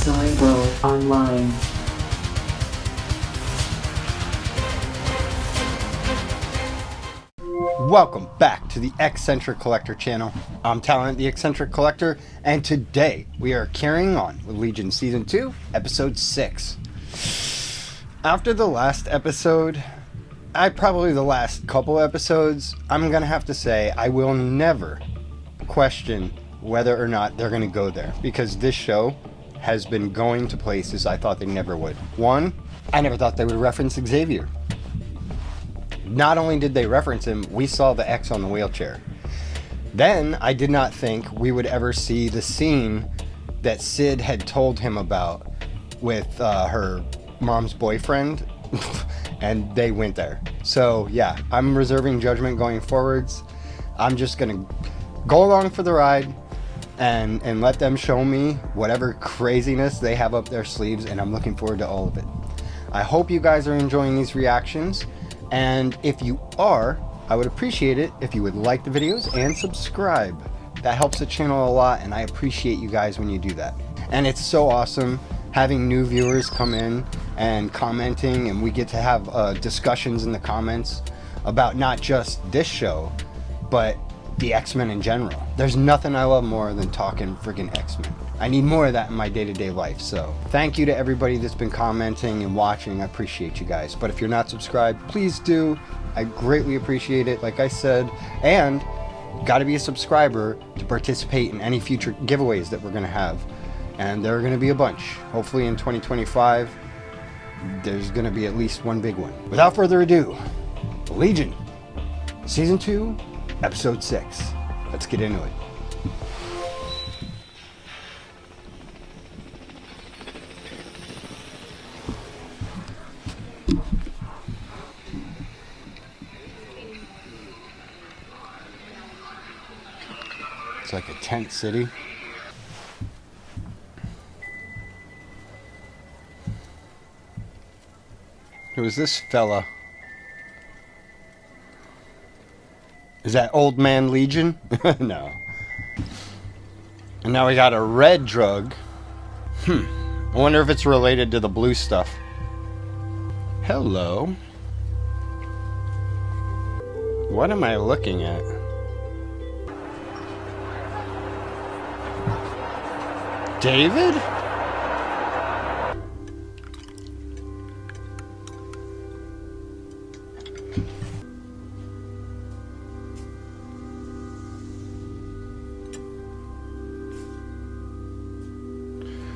Cyber Online. Welcome back to the X-Centric Collector channel. I'm Talent, the X-Centric Collector, and today we are carrying on with Legion Season 2, Episode 6. After the last episode, probably the last couple episodes, I'm going to have to say I will never question whether or not they're going to go there, because this show has been going to places I thought they never would. One, I never thought they would reference Xavier. Not only did they reference him, we saw the X on the wheelchair. Then, I did not think we would ever see the scene that Sid had told him about with her mom's boyfriend, and they went there. So, yeah, I'm reserving judgment going forwards. I'm just going to go along for the ride and let them show me whatever craziness they have up their sleeves, and I'm looking forward to all of it. I hope you guys are enjoying these reactions. And if you are, I would appreciate it if you would like the videos and subscribe. That helps the channel a lot, and I appreciate you guys when you do that. And it's so awesome having new viewers come in and commenting, and we get to have discussions in the comments about not just this show, but the X-Men in general. There's nothing I love more than talking freaking X-Men. I need more of that in my day-to-day life. So thank you to everybody that's been commenting and watching. I appreciate you guys. But if you're not subscribed, please do. I greatly appreciate it, like I said. And got to be a subscriber to participate in any future giveaways that we're going to have. And there are going to be a bunch. Hopefully in 2025, there's going to be at least one big one. Without further ado, Legion, Season 2, Episode 6. Let's get into it. It's like a tent city. Who is this fella? Is that Old Man Legion? No. And now we got a red drug. I wonder if it's related to the blue stuff. Hello. What am I looking at? David?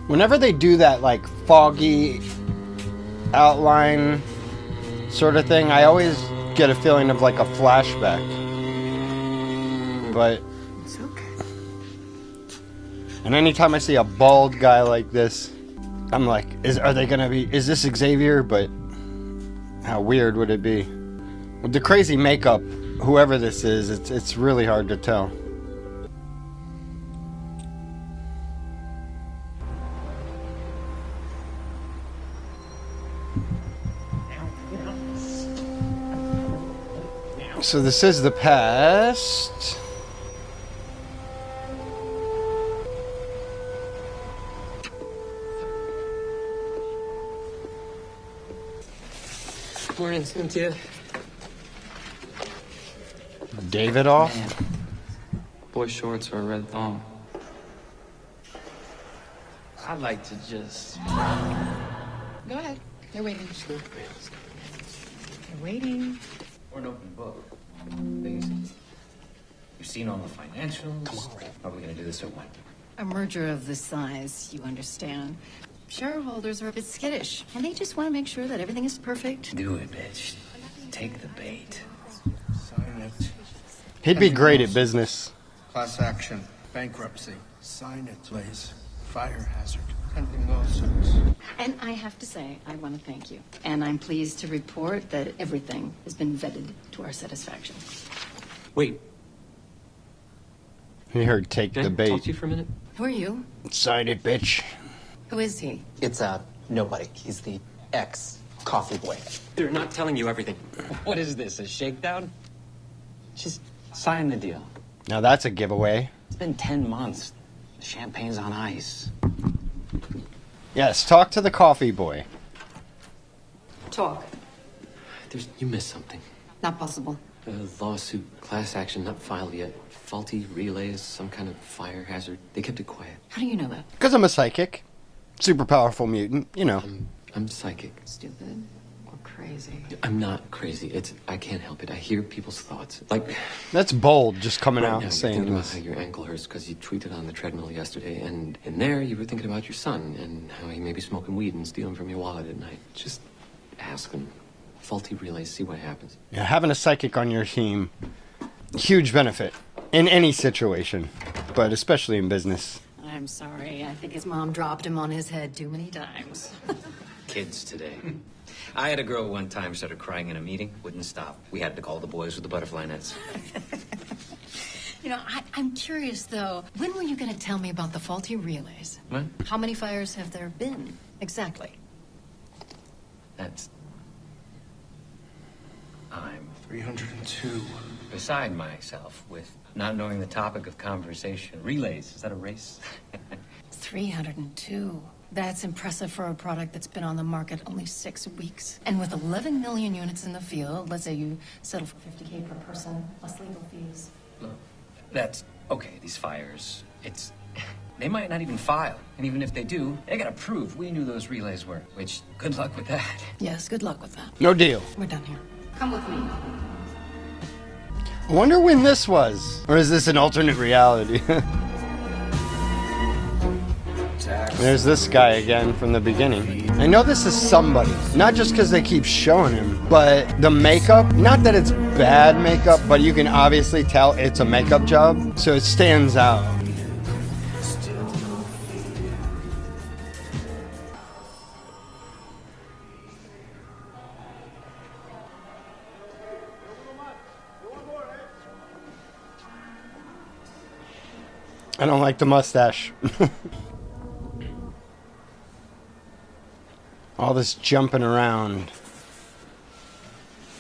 Whenever they do that, like, foggy outline sort of thing, I always get a feeling of, like, a flashback. But it's okay. And anytime I see a bald guy like this, I'm like, is this Xavier? But how weird would it be? With the crazy makeup, whoever this is, it's really hard to tell. So this is the past. Morning, Cynthia. David off? Man. Boy shorts or a red thong. I'd like to just... Go ahead. They're waiting. Sure. They're waiting. We're an open book. Things you've seen all the financials. Come on, how are we gonna do this at when? A merger of this size, you understand. Shareholders are a bit skittish, and they just want to make sure that everything is perfect. Do it, bitch. Take the bait. Sign it. He'd be great at business. Class action. Bankruptcy. Sign it, please. Fire hazard. Pending lawsuits. And I have to say, I want to thank you. And I'm pleased to report that everything has been vetted to our satisfaction. Wait, He heard take can the I bait. talk to you for a minute? Who are you? Sign it, bitch. Who is he? It's nobody. He's the ex-coffee boy. They're not telling you everything. What is this, a shakedown? Just sign the deal. Now that's a giveaway. It's been 10 months. Champagne's on ice. Yes, talk to the coffee boy. Talk. You missed something. Not possible. Lawsuit, class action, not filed yet. Faulty relays, some kind of fire hazard. They kept it quiet. How do you know that? Because I'm a psychic. Super powerful mutant, you know. I'm psychic. Stupid or crazy? I'm not crazy. I can't help it. I hear people's thoughts. Like, That's bold, just coming right out now, and you're saying thinking about this. how your ankle hurts because you tweeted on the treadmill yesterday, and in there you were thinking about your son and how he may be smoking weed and stealing from your wallet at night. Just ask him. Faulty relays, see what happens. Yeah, having a psychic on your team, huge benefit in any situation, but especially in business. I'm sorry. I think his mom dropped him on his head too many times. Kids today. I had a girl one time started crying in a meeting, wouldn't stop. We had to call the boys with the butterfly nets. You know, I'm curious, though. When were you going to tell me about the faulty relays? What? How many fires have there been? Exactly. That's... I'm 302. beside myself with not knowing the topic of conversation. Relays, is that a race? 302. That's impressive for a product that's been on the market only 6 weeks. And with 11 million units in the field, let's say you settle for $50K per person, plus legal fees. That's... okay, these fires, it's... They might not even file. And even if they do, they gotta prove we knew those relays were. Which, good luck with that. Yes, good luck with that. No deal. We're done here. Come with me. I wonder when this was. Or is this an alternate reality? There's this guy again from the beginning. I know this is somebody. Not just because they keep showing him, but the makeup. Not that it's bad makeup, but you can obviously tell it's a makeup job. So it stands out. I don't like the mustache. All this jumping around.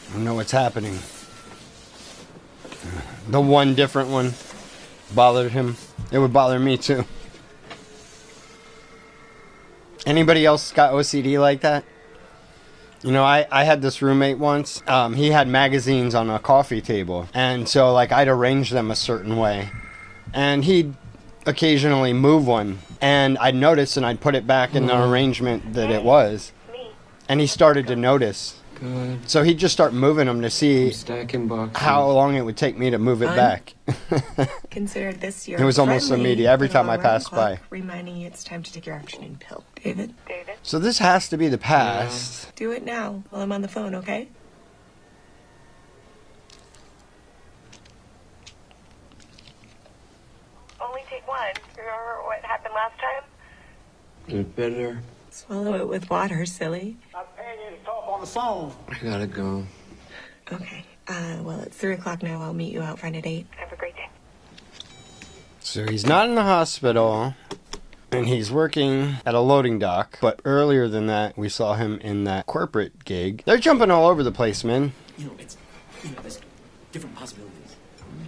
I don't know what's happening. The one different one bothered him. It would bother me too. Anybody else got OCD like that? You know, I had this roommate once. He had magazines on a coffee table. And so, like, I'd arrange them a certain way. And he'd occasionally move one, and I'd notice and I'd put it back in the arrangement that it was, and he started to notice. Good. So he'd just start moving them to see Stacking boxes. how long it would take me to move it back. Consider this your It was almost friendly immediate every little time I alarm passed clock by. reminding you it's time to take your afternoon pill. David? So this has to be the past. Do it now while I'm on the phone, okay? Only take one. Remember what happened last time? Get better. Swallow it with water, silly. I'm paying you to talk on the phone. I gotta go. Okay. Well, it's 3 o'clock now. I'll meet you out front at 8. Have a great day. So he's not in the hospital, and he's working at a loading dock. But earlier than that, we saw him in that corporate gig. They're jumping all over the place, man. There's different possibilities.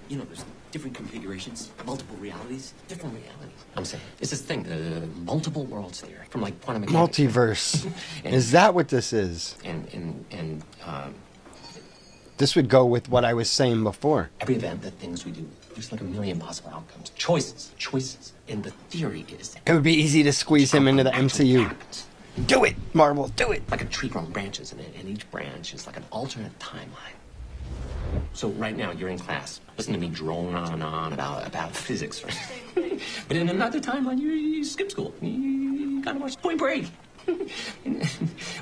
There's different configurations, multiple realities, different realities. I'm saying, it's this thing, the multiple worlds theory from like quantum mechanics. Multiverse. And- Is that what this is? And This would go with what I was saying before. Every event, the things we do, there's like a million possible outcomes. Choices. And the theory is that It would be easy to squeeze him into the actually MCU. happens. Do it, Marvel, do it. Like a tree growing branches, and each branch is like an alternate timeline. So right now you're in class. Listen to me drone on and on about physics. Right? But in another timeline, you skip school. You gotta watch Point Break.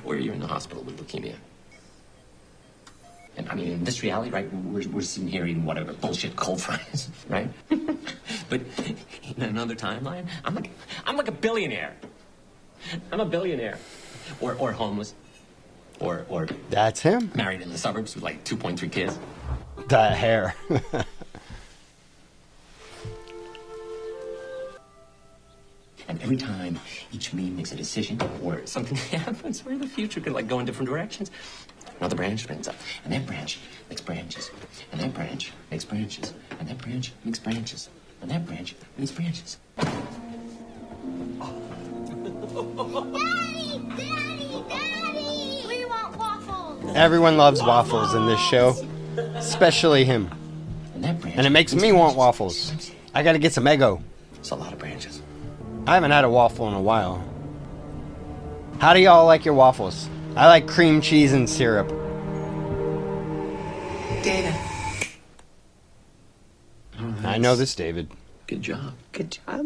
Or you're in the hospital with leukemia. And I mean, in this reality, right, we're sitting here eating whatever bullshit cold fries, right? But in another timeline, I'm like a billionaire. I'm a billionaire. Or homeless. Or That's him. married in the suburbs with like 2.3 kids. That hair. And every time each me makes a decision or something happens where the future could like go in different directions, another branch springs up. And that branch makes branches. And that branch makes branches. And that branch makes branches. And that branch makes branches. Daddy! We want waffles! Everyone loves waffles in this show, especially him. And it makes me want waffles. I gotta get some Eggo. It's a lot of branches. I haven't had a waffle in a while. How do y'all like your waffles? I like cream cheese and syrup. David. I know this, David. Good job. Good job.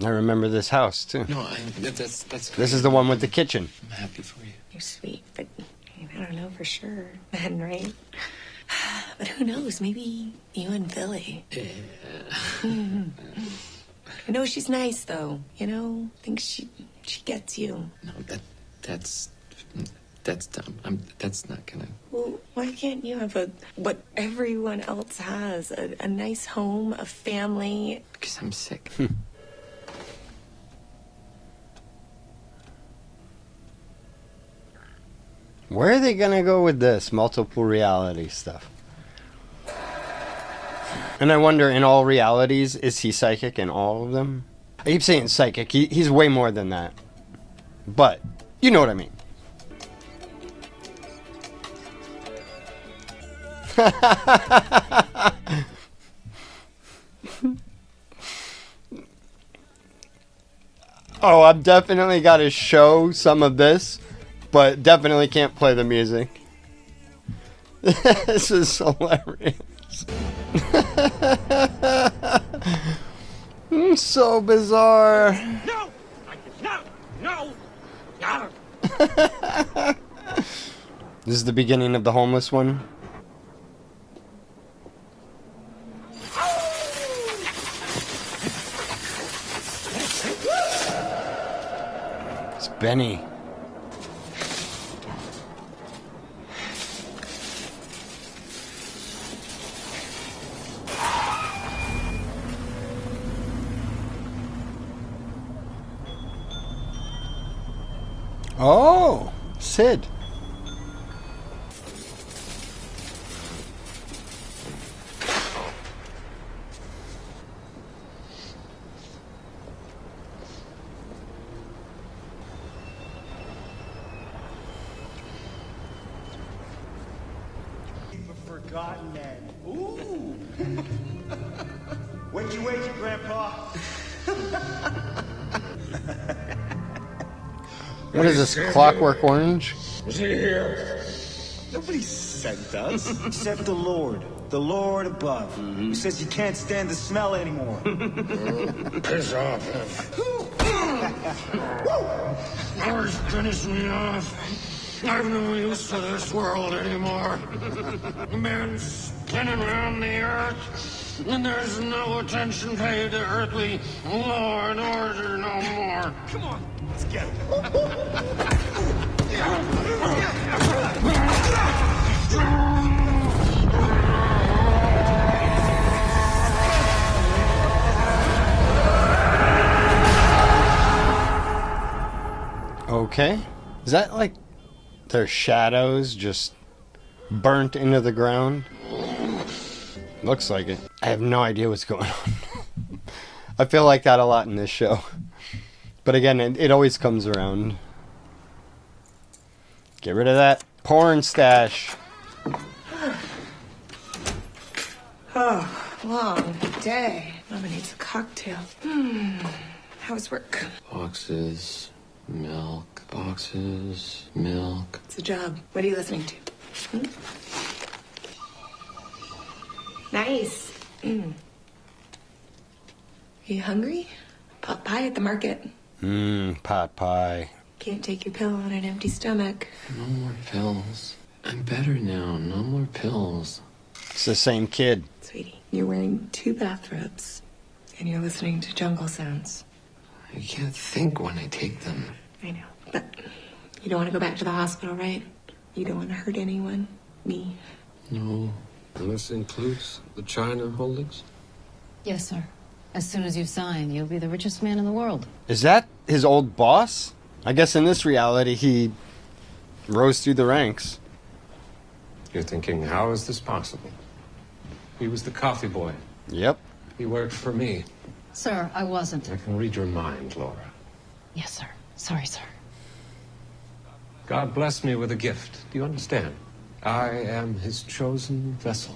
I remember this house, too. No, that's This is the one with the kitchen. I'm happy for you. You're sweet, but I don't know for sure. Then, right? But who knows? Maybe you and Billy. Yeah. I know she's nice, though. You know, I think she gets you. No, that's dumb. That's not gonna. Well, why can't you have what everyone else has? A nice home, a family. Because I'm sick. Where are they gonna go with this multiple reality stuff? And I wonder, in all realities, is he psychic in all of them? I keep saying psychic. He's way more than that. But, you know what I mean. Oh, I've definitely got to show some of this, but definitely can't play the music. This is hilarious. So bizarre. No! No! This is the beginning of the homeless one. It's Benny. Oh, Sid. Forgotten men. Ooh. Wakey, wakey, Grandpa. What is this, Clockwork Orange? Was he here? Nobody sent us. Except the Lord above. Who says you can't stand the smell anymore. Piss off. Lord's finished me off. I've no use for this world anymore. Men spinning around the earth, and there's no attention paid to earthly law and order no more. Come on, let's get it. Okay. Is that like their shadows just burnt into the ground? Looks like it. I have no idea what's going on. I feel like that a lot in this show. But again, it always comes around. Get rid of that porn stash. Oh, long day. Mama needs a cocktail. How's work? Boxes, milk, boxes, milk. It's a job. What are you listening to? Nice. Are you hungry? Pot pie at the market. Pot pie. Can't take your pill on an empty stomach. No more pills. I'm better now. No more pills. It's the same kid. Sweetie, you're wearing 2 bathrobes, and you're listening to jungle sounds. I can't think when I take them. I know, but you don't want to go back to the hospital, right? You don't want to hurt anyone. Me. No. And this includes the China holdings? Yes, sir. As soon as you sign, you'll be the richest man in the world. Is that his old boss? I guess in this reality, he rose through the ranks. You're thinking, how is this possible? He was the coffee boy. Yep. He worked for me. Sir, I wasn't. I can read your mind, Laura. Yes, sir. Sorry, sir. God blessed me with a gift. Do you understand? I am his chosen vessel.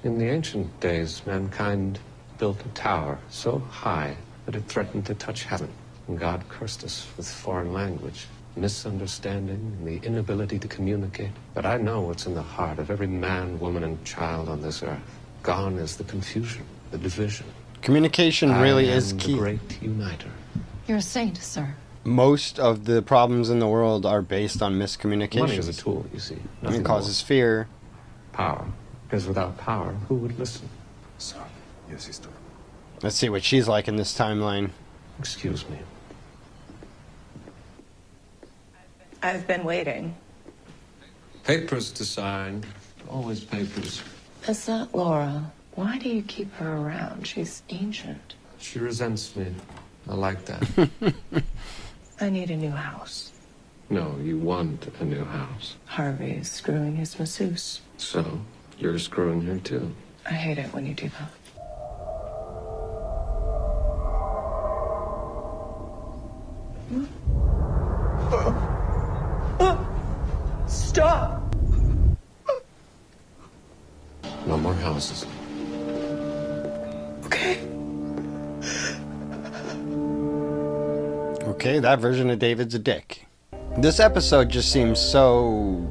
In the ancient days, mankind built a tower so high that it threatened to touch heaven. And God cursed us with foreign language, misunderstanding, and the inability to communicate. But I know what's in the heart of every man, woman, and child on this earth. Gone is the confusion, the division. Communication really I is am key. the great uniter. You're a saint, sir. Most of the problems in the world are based on miscommunication. Money is a tool, you see. And Nothing it causes more. fear. Power. Because without power, who would listen? Son, yes, sister. Let's see what she's like in this timeline. Excuse me. I've been waiting. Papers to sign. Always papers. Is that Laura? Why do you keep her around? She's ancient. She resents me. I like that. I need a new house. No, you want a new house. Harvey is screwing his masseuse. So, you're screwing her too. I hate it when you do that. Stop! No more houses. Okay. Okay, that version of David's a dick. This episode just seems so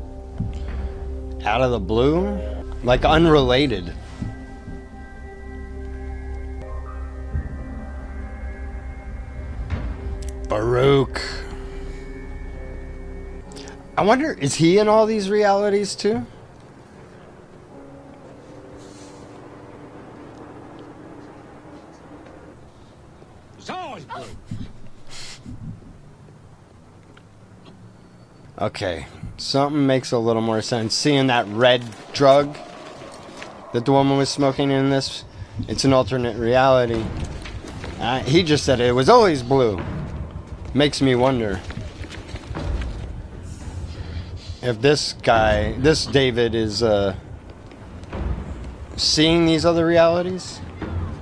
out of the blue, like unrelated. Baruch. I wonder, is he in all these realities too? It's always blue. Okay, something makes a little more sense. Seeing that red drug that the woman was smoking in this, it's an alternate reality. He just said it was always blue. Makes me wonder if this guy, this David, is seeing these other realities.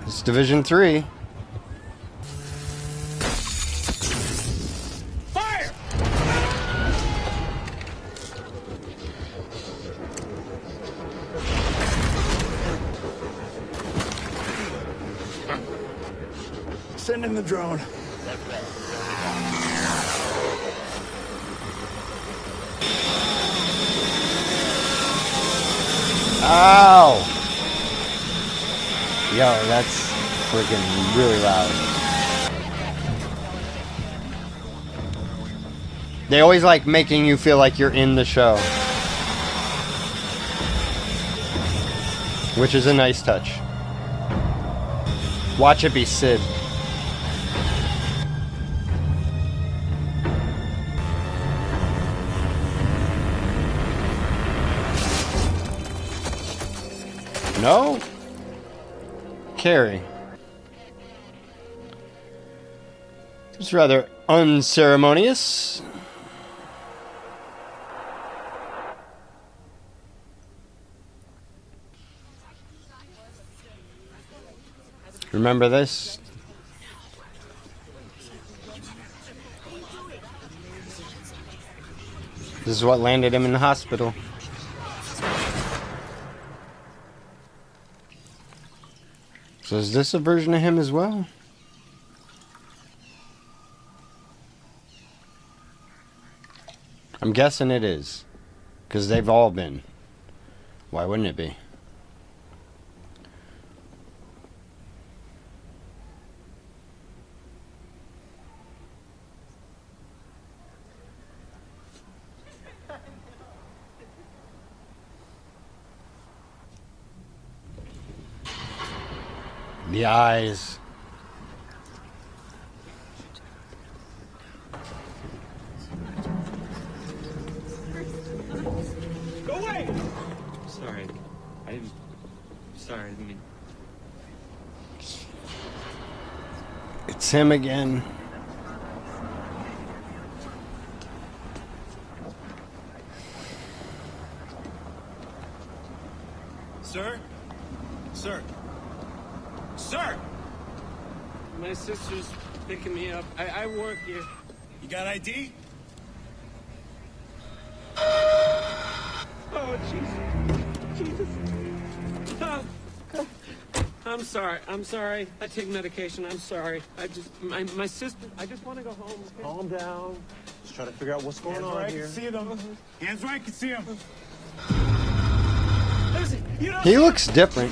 It's Division 3. Fire! Send in the drone. Ow! Yo, that's freaking really loud. They always like making you feel like you're in the show, which is a nice touch. Watch it be Sid. No? Carrie. It's rather unceremonious. Remember this? This is what landed him in the hospital. So is this a version of him as well? I'm guessing it is. Because they've all been. Why wouldn't it be? The eyes. Go away! Sorry. Sorry, I didn't mean... It's him again. Sir? Sir? Sir! My sister's picking me up. I work here. You got ID? Oh, Jesus. Oh, I'm sorry. I take medication. I'm sorry. My sister, I just want to go home. Okay? Calm down. Just trying to figure out what's going on here. See them. Hands where I can see them. He looks different.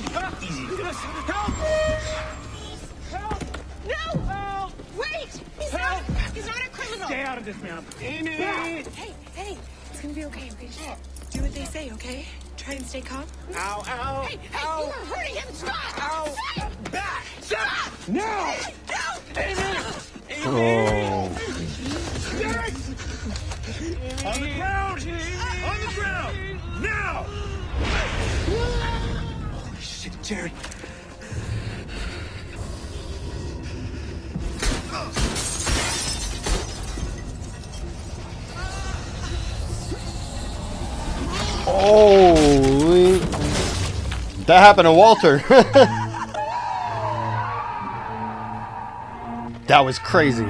Help! No! Wait! He's not a criminal! Stay out of this, man. Amy! Hey, it's gonna be okay, okay? Just do what they say, okay? Try and stay calm. Ow, ow! Hey, you are hurting him! Stop! Ow! Stop! Back! Stop! No! No! Amy! Oh. On the ground! On the ground! Now! Holy shit, Jared. Holy. That happened to Walter. That was crazy.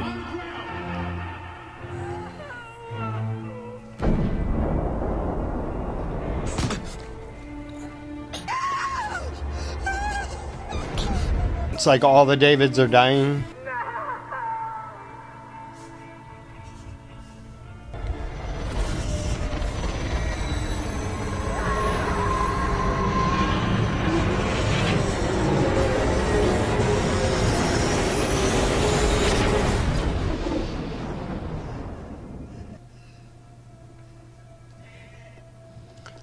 It's like all the Davids are dying.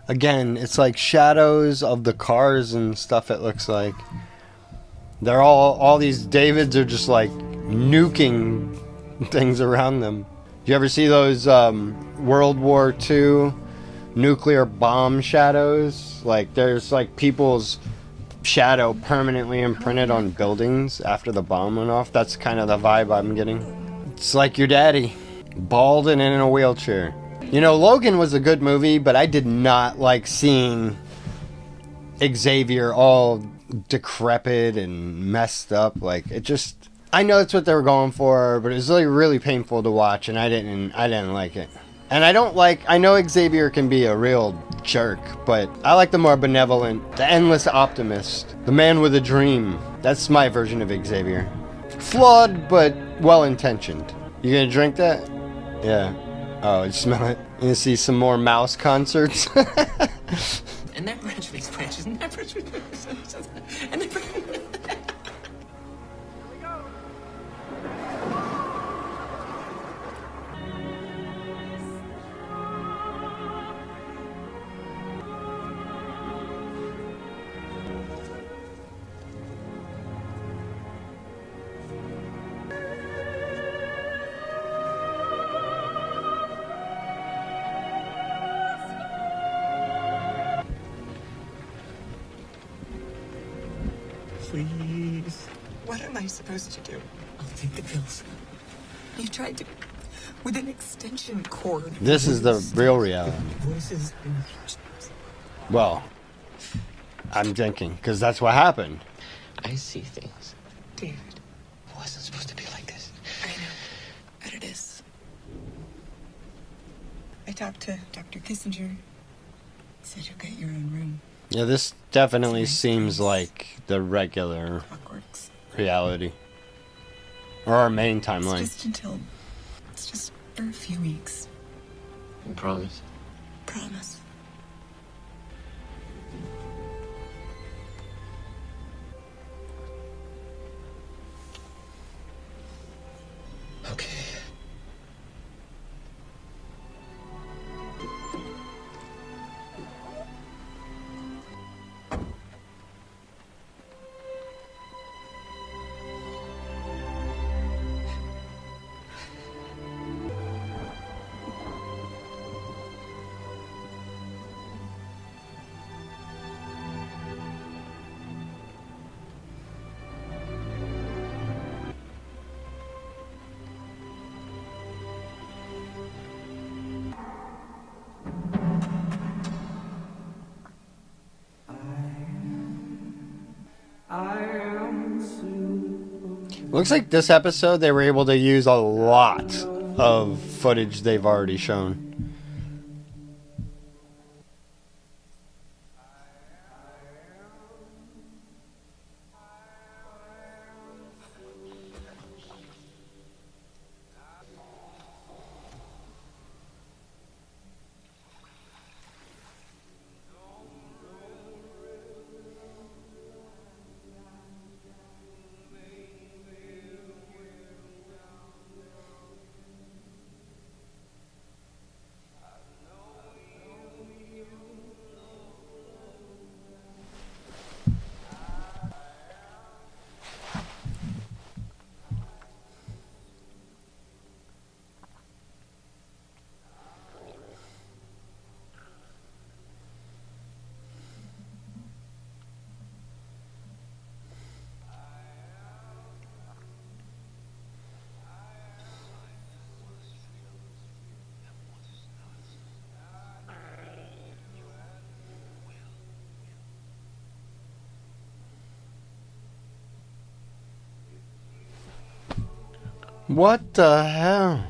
Again, it's like shadows of the cars and stuff, it looks like. They're all these Davids are just like nuking things around them. Do you ever see those World War II nuclear bomb shadows? Like there's like people's shadow permanently imprinted on buildings after the bomb went off. That's kind of the vibe I'm getting. It's like your daddy, bald and in a wheelchair. You know, Logan was a good movie, but I did not like seeing Xavier all decrepit and messed up. Like, it just, I know that's what they were going for, but it was really, really painful to watch, and I didn't like it. And I know Xavier can be a real jerk, but I like the more benevolent, the endless optimist, the man with a dream. That's my version of Xavier. Flawed, but well-intentioned. You gonna drink that? Yeah. Oh, I smell it. You gonna see some more Mouse concerts? And that branch makes branches, and that branch makes branches, and that branch... Please. What am I supposed to do? I'll take the pills. You tried to... with an extension cord. This is the real reality. Voices in... Well, I'm thinking, because that's what happened. I see things. David. It wasn't supposed to be like this. I know. But it is. I talked to Dr. Kissinger. He said you'll get your own room. Yeah, this definitely seems like the regular reality. Or our main timeline. It's just for a few weeks. You promise? Promise. Okay. Looks like this episode they were able to use a lot of footage they've already shown. What the hell?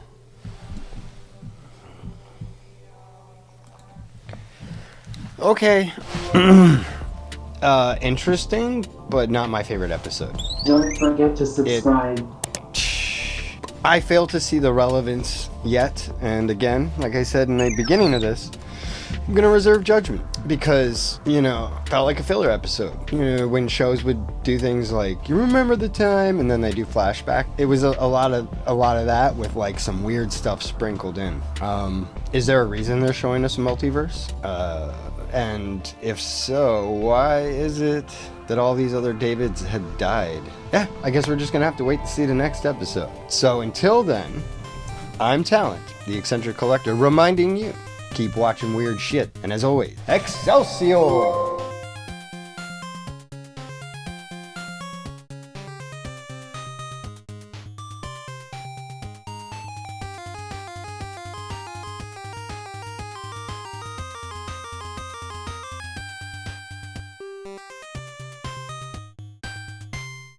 Okay. Interesting, but not my favorite episode. Don't forget to subscribe. I fail to see the relevance yet, and again, like I said in the beginning of this, I'm gonna reserve judgment because, you know, felt like a filler episode. You know, when shows would do things like, you remember the time, and then they do flashback. It was a lot of that with like some weird stuff sprinkled in. Is there a reason they're showing us a multiverse? And if so, why is it that all these other Davids had died? Yeah, I guess we're just gonna have to wait to see the next episode. So until then, I'm Talent, the Eccentric Collector, reminding you, keep watching weird shit, and as always, Excelsior!